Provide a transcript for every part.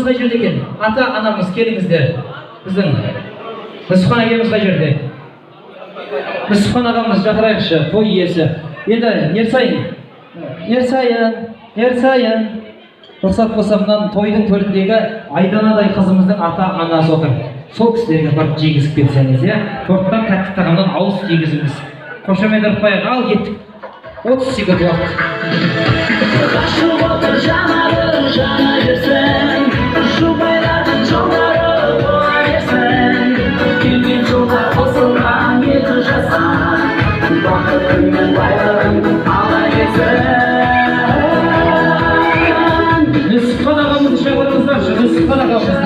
қай жерде екен? Ата анамыз келіңіздер. Біздің Нұсқан әкеміз қай жерде? Нұсқан ағамыз шақырайықшы, той иесі. Енді Ерсайын. Рұқсат болса мынан тойдың төріндегі Айданадай қызымыздың ата анасы отыр. Сол кісілерге барып жегізіп берсеңіз, торттан тәтті тағамнан ауыз жегізіңіз. Қошемет ұрып қояйық, ал кеттік. 30 секунд уақыт. Ғашық отыр жанары жана берсең, жұбайлардың жолдары бола берсең, келген жолда қосылған екі жастар, бақыт мен байлығыңды ала келсең. Нұсқан ағамызды шақырыңыздаршы, Нұсқан ағамызды.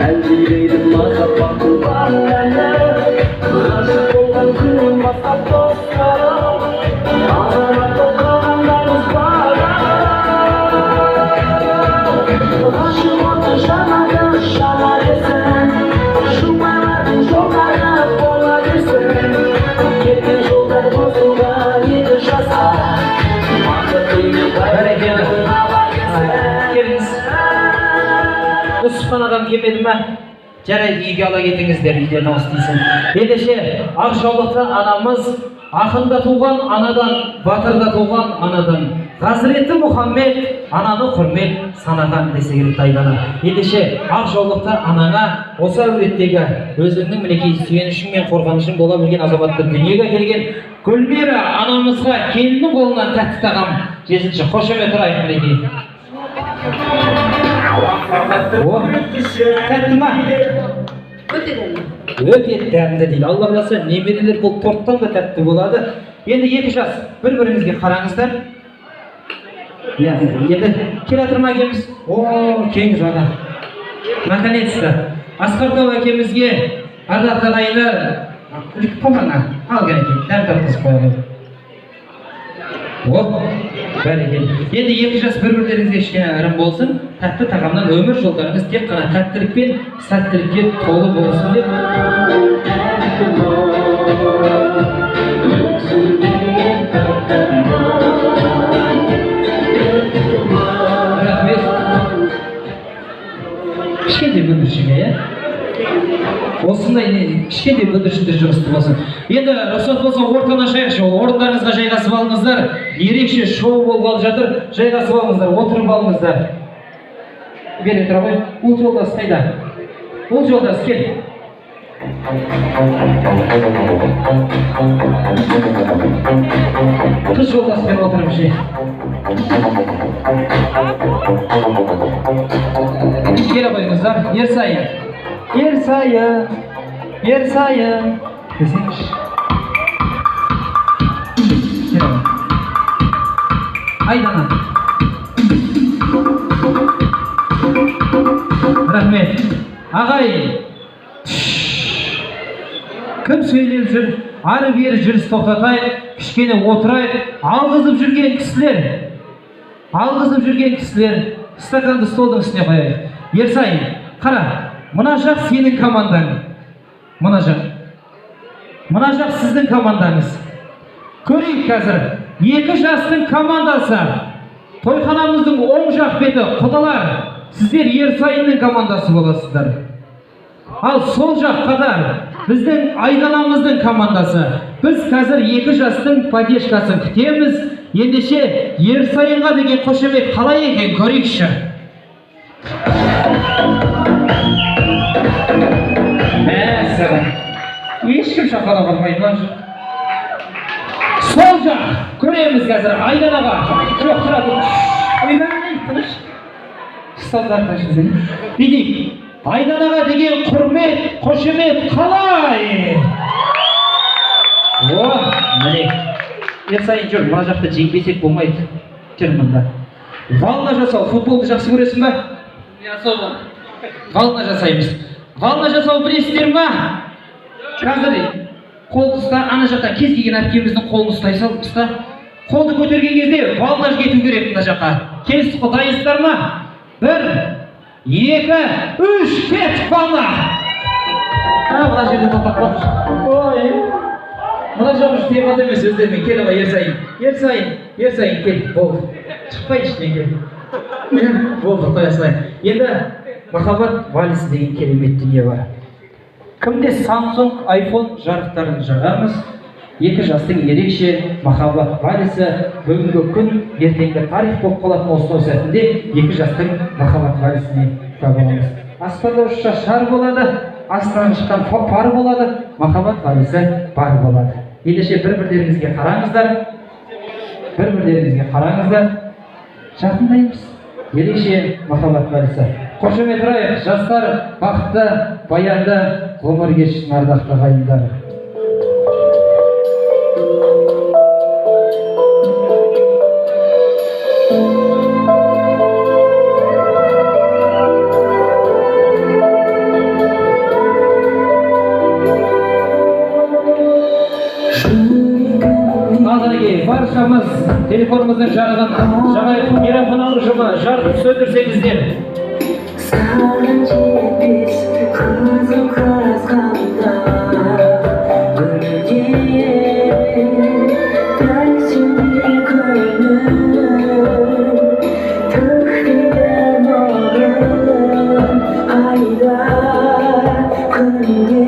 Әлдилейді махаббаттың бар әні, ғашық болған күннен бастап достарым, ағаларды қалғандарымыз бар. Ғашық отыр жанады жана берсең, жұбайлардың жолдары бола берсең, кеткен жолдар қосылған екі жастар, бақыттың мен байлығын ала келсең. Нұсқан ағам келмеді ма? Жарайды, үйге ала кетіңіздер, үйде дауыс дейсің. Ендеше, ақ жаулықты анамыз, ақында туған анадан, батырда туған анадан, Ғазіреті Мұхаммед, ананы құрмет санаған десе керек Айдана. Ендеше, ақ жаулықты анаңа, осы әулеттегі өзіңнің мінекей сүйенішің мен қорғанышың бола білген азаматты дүниеге келген Гүлмира анамызға келіннің қолынан тәтті тағам жесінші. Қошемет ұрайық мінекей. Тәтті ма? Өте дәмді дейді. Алла қаласа немерелер бұл торттан да тәтті болады. Енді екі жас бір-біріңізге қараңыздар. Енді келатыр ма әкеміз? Кең жана. Наконец-то Асқартау әкемізге ардақты ағайындар үлгі помана. Ал кәнекей, дәм тартқызып қояйық. Бәрекелді. Енді екі жас бір-бірлеріңізге кішкене ырым болсын. Тәтті тағамнан өмір жолдарыңыз тек қана тәттілік пен сәттілікке толы болсын деп. Рахмет. Кішкене бүлдіршіге, осындай кішкене бүлдіршінде жұмысты болсын. Енді рұқсат болса ортаны ашайықшы, орындарыңызға жайғасып алыңыздар. Ерекше шоу болғалы жатыр, жайғасып алыңыздар, отырып алыңыздар. Бере тұра ғой, ол жолдас қайда? Ол жолдас кел. Қыз жолдаспен отырып ше. Келе қойыңыздар, Ерсайын. Көсеңші. Айдана. Рахмет. Ағайын. Кім сөйлеп жүр? Ары бері жүріс тоқтатайық, кішкене отырайық. Алғызып жүрген кісілер, стаканды столдың үстіне қояйық. Ерсайын, қара, мына жақ сенің командаң. Мына жақ сіздің командаңыз. Көрейік қазір, екі жастың командасы. Тойханамыздың оң жақ беті, құдалар, сіздер Ерсайынның командасы боласыздар. Ал сол жақ қатар, біздің Айданамыздың командасы. Біз қазір екі жастың поддержкасын күтеміз. Ендеше Ерсайынға деген қошемет қалай екен көрейікші. Мәсірі. Ешкім шақала бармайды. Сол жақ көреміз қазір Айданаға. Жоқ, тұрады. Ойбай, тыныш. Ұстаздар ташыңыз. Бидейік. Айданаға деген құрмет, қошемет қалай? Міне. Ерсайын жүр, мына жақта жеңбесек болмайды. Жүр мұнда. Вална жасау, футболды жақсы көресің ба? Вална жасаймыз. Вална жасау білесіздер ма? Қазір қолды ұста, ана жақта кез келген әпкеміздің қолын ұстай сал, ұста. Қолды көтерген кезде вална кету керек мына жаққа. Келістік қой, дайынсыздар ма? 1, 2, 3, кет вална! Мына жерде тоқтап қалыпшы. Мына жағы темат емес өздермен. Кел аға, Ерсайын, кел, болды. Шықпай ішінен кел. болды, қоя салайын. Енді махаббат вальсі деген керемет дүние бар. Кімде Samsung, iPhone жарықтарын жағамыз, екі жастың ерекше махаббат вальсі бүгінгі күн ертеңгі тарих болып қалатын осы сәтінде екі жастың махаббат вальсіне табыламыз. Аспанда ұшса шар болады, астынан шыққан пар болады, махаббат вальсі бар болады. Ендеше бір-бірлеріңізге қараңыздар, жақындаймыз. Ерекше махаббат вальсі. Қошемет тұрайық, жастар, бақытты, баянды ғұмыр кешсін ардақты ағайындар. Баршамыз телефонымыздың жарығын жаңайып микрофон алушыма жарық сөндірсеңіздер. Саған жетпес көзім қарасқанда гүлде дәл сендей көңіл төкпеді нұрын айда күнде.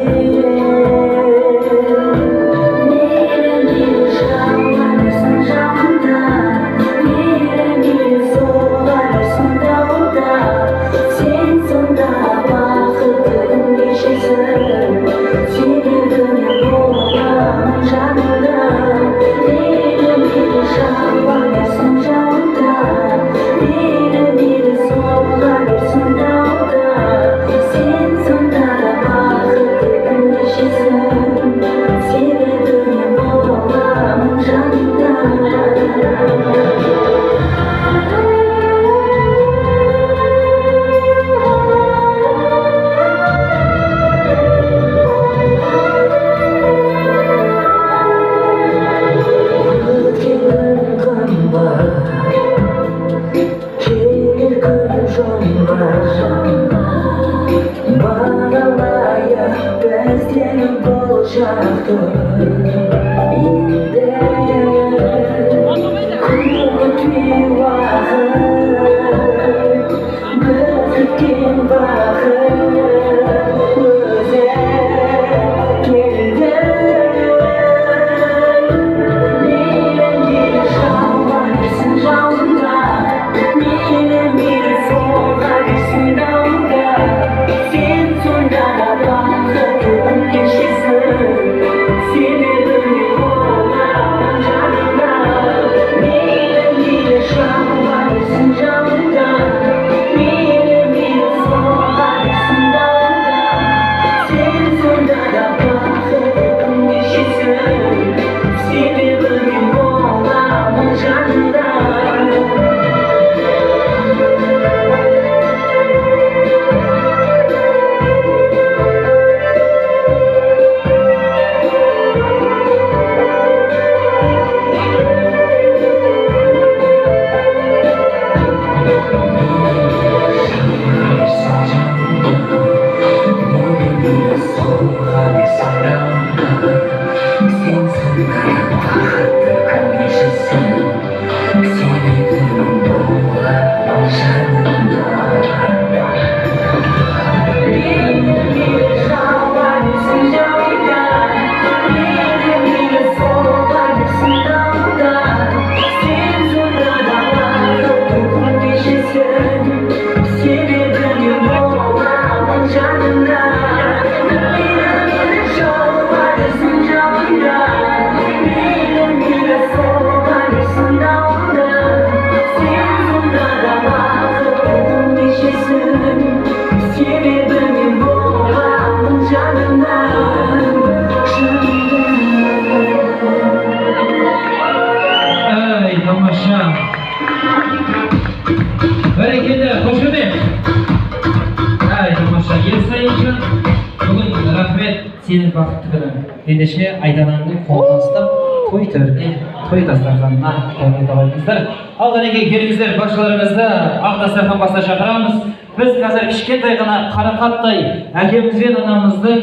Senin bақытты күнің. Ендеше Айданаңның қолынан ұстап, той төріне, той дастарханына құрмет алыңыздар. Алғанеке келіңіздер, басшыларыңызды ақ дастархан басына шақырамыз. Біз қазір кішкентай ғана қарақаттай әкеміз бен анамыздың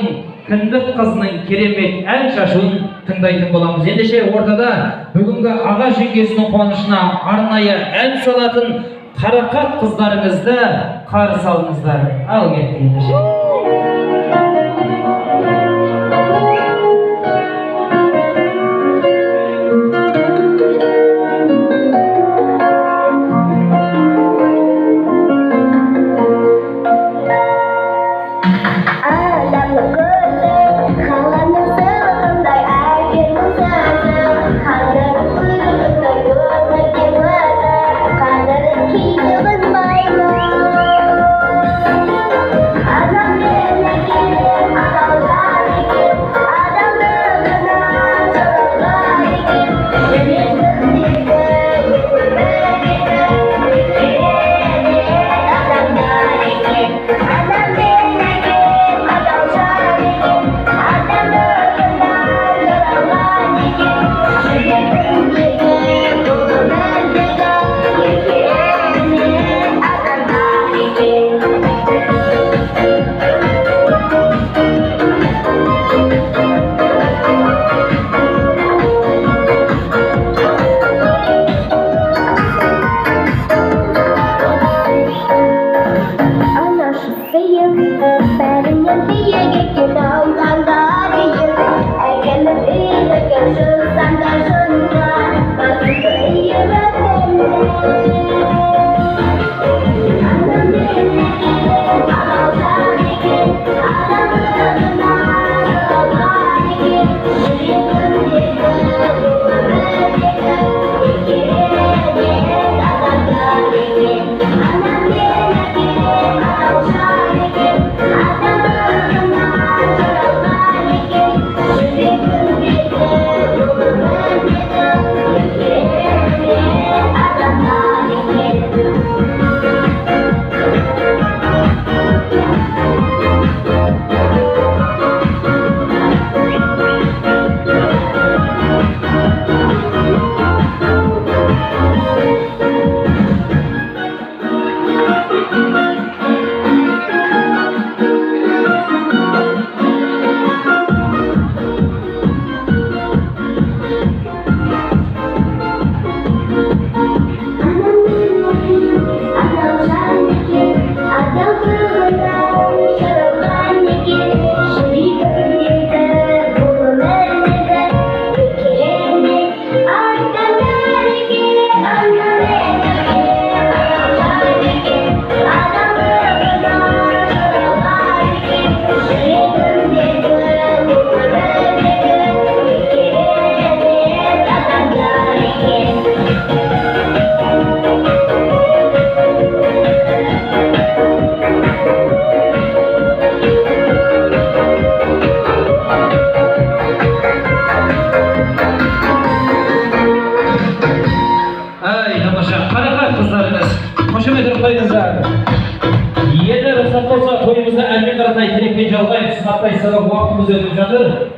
кіндік қызының керемет ән шашуын тыңдайтын боламыз. Ендеше ортада бүгінгі аға жеңгесінің қуанышына арнайы ән салатын Қарақат қыздарыңызды қарсы алыңыздар. Ал кеттіңдер.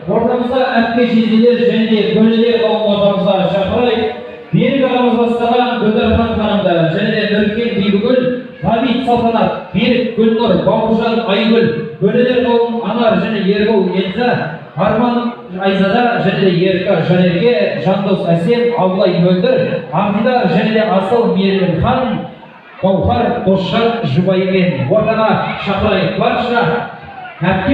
Ортамызда әпке жезделер және де бөлелер қауым ортамызға шақырайық. Берік ағамыз бастаған Гүлдархан ханымды және де Нұркен Бибігүл, Ғабит Салтанат, Берік Гүлнұр, Бауыржан Айгүл, бөлелер қауым Анар және Ергол Елза, Арман Айзада және де Ерка Жанерге, Жандос Әсем, Абылай Мөлдір, Ақидар және де Асыл Мерген хан, Гауһар Досжан жұбайымен ортаға шақырайық. Барша